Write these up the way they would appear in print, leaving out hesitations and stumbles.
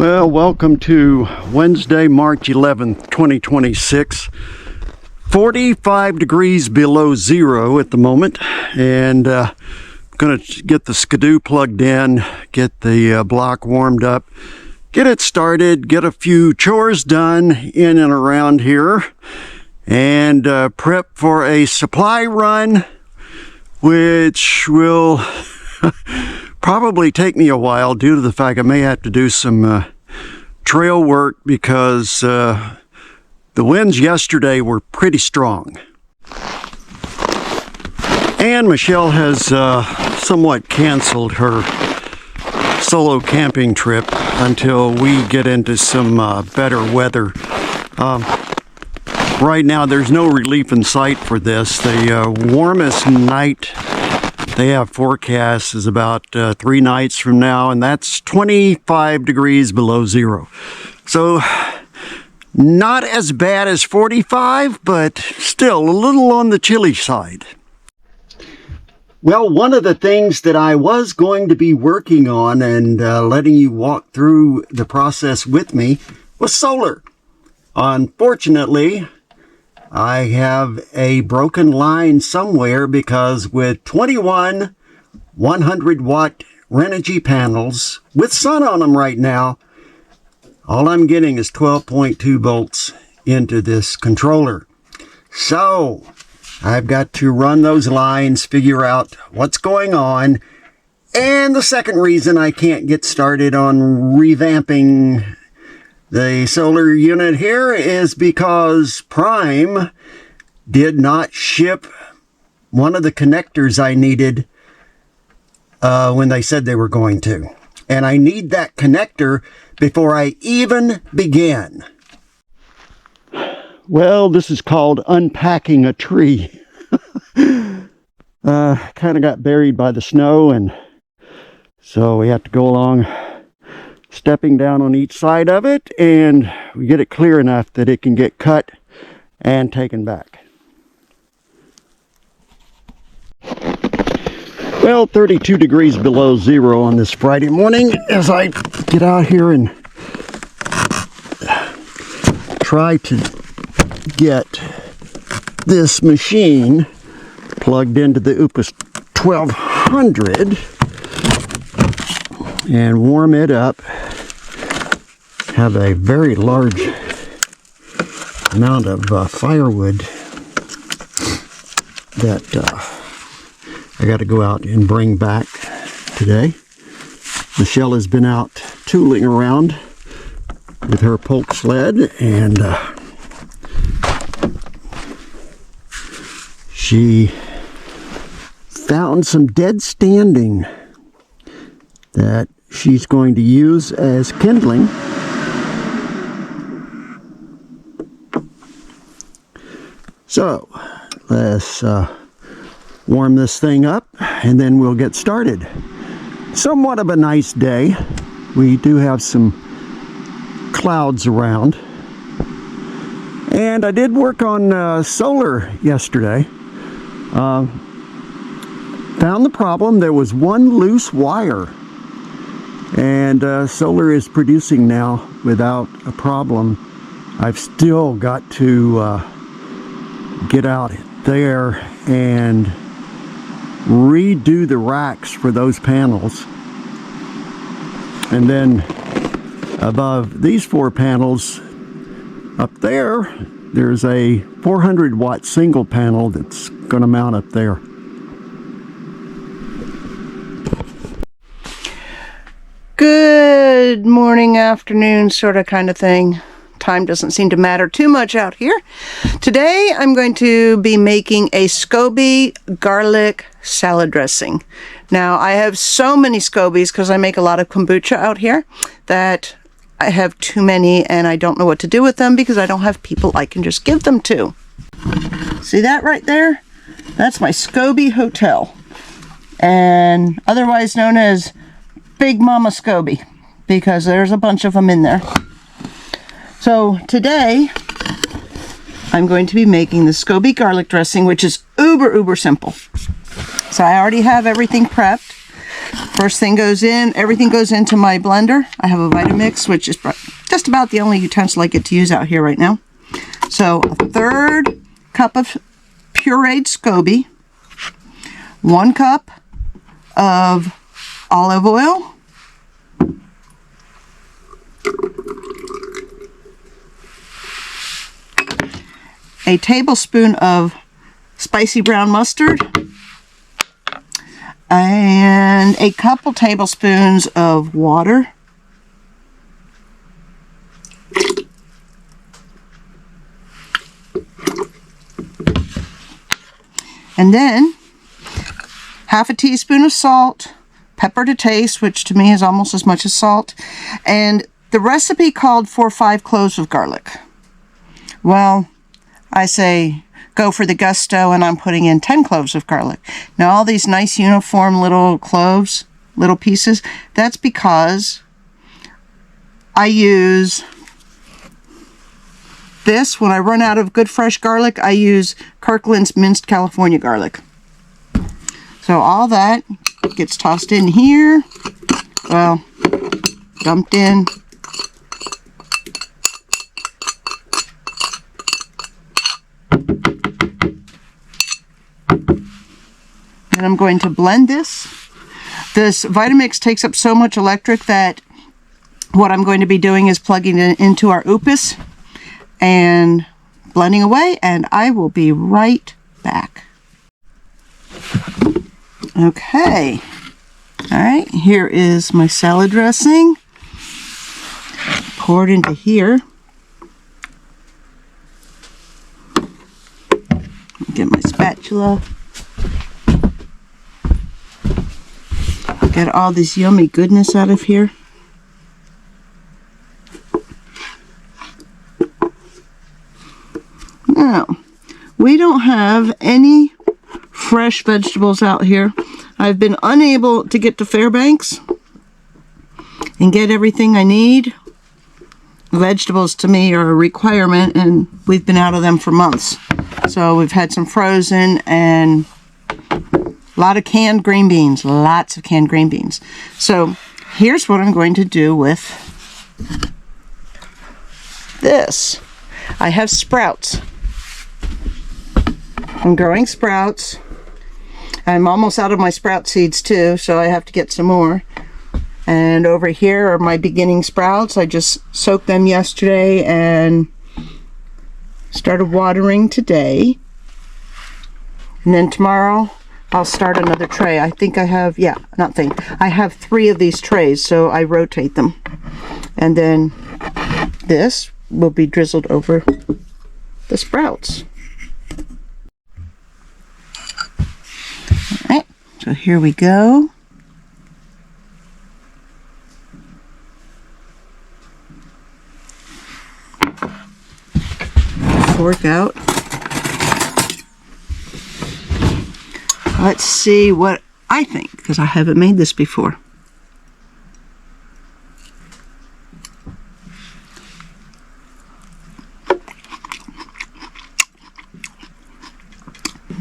Well, welcome to Wednesday, March 11th, 2026. 45 degrees below zero at the moment, and going to get the skidoo plugged in, get the block warmed up, get it started, get a few chores done in and around here, and prep for a supply run, which will probably take me a while due to the fact I may have to do some trail work because the winds yesterday were pretty strong. And Michelle has somewhat canceled her solo camping trip until we get into some better weather. Right now there's no relief in sight for this. The warmest night they have forecasts is about 3 nights from now, and that's 25 degrees below zero. So not as bad as 45, but still a little on the chilly side. Well, one of the things that I was going to be working on and letting you walk through the process with me was solar. Unfortunately, I have a broken line somewhere because with 21 100-watt Renogy panels with sun on them right now, all I'm getting is 12.2 volts into this controller. So I've got to run those lines, figure out what's going on. And the second reason I can't get started on revamping the solar unit here is because Prime did not ship one of the connectors I needed when they said they were going to. And I need that connector before I even begin. Well, this is called unpacking a tree. Kind of got buried by the snow, and so we have to go along stepping down on each side of it, and we get it clear enough that it can get cut and taken back. Well, 32 degrees below zero on this Friday morning as I get out here and try to get this machine plugged into the UPS 1200 and warm it up. Have a very large amount of firewood that I got to go out and bring back today. Michelle has been out tooling around with her poke sled, and she found some dead standing that she's going to use as kindling. So let's warm this thing up and then we'll get started. Somewhat of a nice day. We do have some clouds around. And I did work on solar yesterday. Found the problem. There was one loose wire, and solar is producing now without a problem. I've still got to get out there and redo the racks for those panels, and then above these 4 panels up there, there's a 400-watt single panel that's going to mount up there. Good morning, afternoon, sort of kind of thing. Time doesn't seem to matter too much out here. Today I'm going to be making a SCOBY garlic salad dressing. Now I have so many SCOBYs because I make a lot of kombucha out here that I have too many and I don't know what to do with them because I don't have people I can just give them to. See that right there? That's my SCOBY hotel, and otherwise known as Big Mama SCOBY because there's a bunch of them in there. So today I'm going to be making the SCOBY garlic dressing, which is uber simple. So I already have everything prepped. First thing goes in, everything goes into my blender. I have a Vitamix, which is just about the only utensil I get to use out here right now. So a third cup of pureed SCOBY, 1 cup of olive oil, a tablespoon of spicy brown mustard, and a couple tablespoons of water. And then half a teaspoon of salt, pepper to taste, which to me is almost as much as salt. And the recipe called for 5 cloves of garlic. Well, I say go for the gusto, and I'm putting in 10 cloves of garlic. Now all these nice uniform little cloves, little pieces, that's because I use this. When I run out of good fresh garlic, I use Kirkland's minced California garlic. So all that gets tossed in here, well, dumped in. And I'm going to blend this. This Vitamix takes up so much electric that what I'm going to be doing is plugging it into our Upis and blending away, and I will be right back. Okay. All right, here is my salad dressing. Pour it into here. Get my spatula. Get all this yummy goodness out of here. Now, we don't have any fresh vegetables out here. I've been unable to get to Fairbanks and get everything I need. Vegetables to me are a requirement, and we've been out of them for months. So we've had some frozen and a lot of canned green beans, lots of canned green beans. So here's what I'm going to do with this. I have sprouts. I'm growing sprouts. I'm almost out of my sprout seeds too, so I have to get some more. And over here are my beginning sprouts. I just soaked them yesterday and started watering today. And then tomorrow I'll start another tray. I think I have, I have 3 of these trays, so I rotate them. And then this will be drizzled over the sprouts. All right, so here we go. Fork out. Let's see what I think, because I haven't made this before.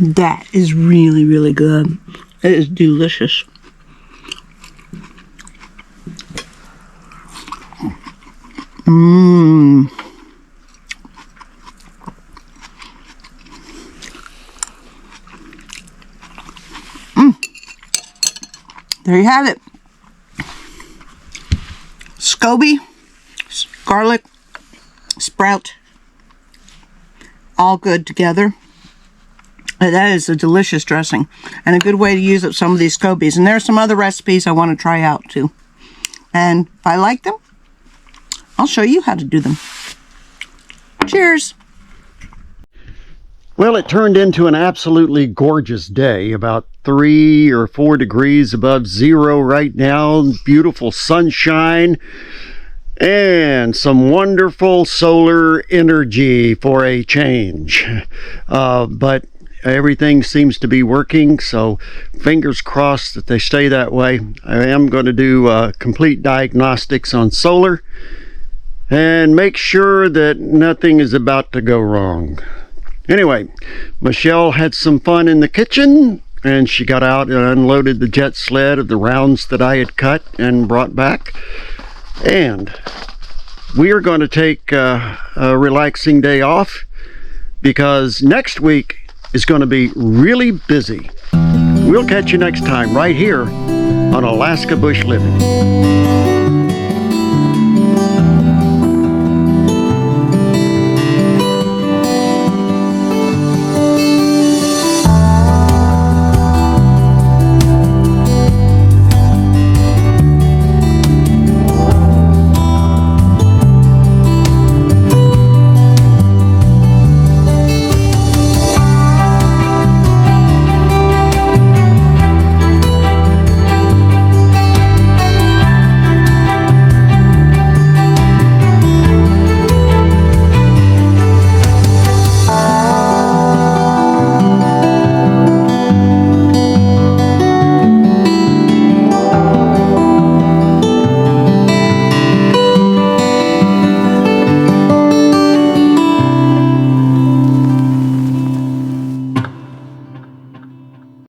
That is really, really good. It is delicious. Mmm. There you have it. SCOBY, garlic, sprout, all good together. And that is a delicious dressing and a good way to use up some of these SCOBYs. And there are some other recipes I want to try out too. And if I like them, I'll show you how to do them. Cheers! Well, it turned into an absolutely gorgeous day, about 3 or 4 degrees above zero right now, beautiful sunshine, and some wonderful solar energy for a change. But everything seems to be working, so fingers crossed that they stay that way. I am going to do complete diagnostics on solar and make sure that nothing is about to go wrong. Anyway, Michelle had some fun in the kitchen, and she got out and unloaded the jet sled of the rounds that I had cut and brought back. And we are going to take a relaxing day off because next week is going to be really busy. We'll catch you next time right here on Alaska Bush Living.